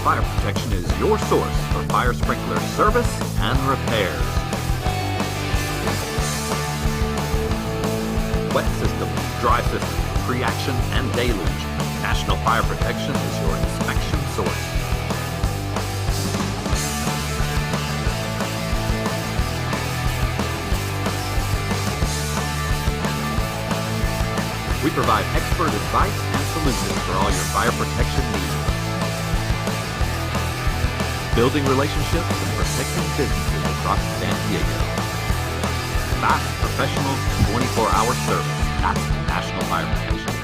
Fire Protection is your source for fire sprinkler service and repairs. Wet systems, dry systems, pre-action, and deluge. National Fire Protection is your inspection source. We provide expert advice and solutions for all your fire protection needs. Building relationships and protecting businesses across San Diego. Fast, professional, 24-hour service. That's National Fire Protection.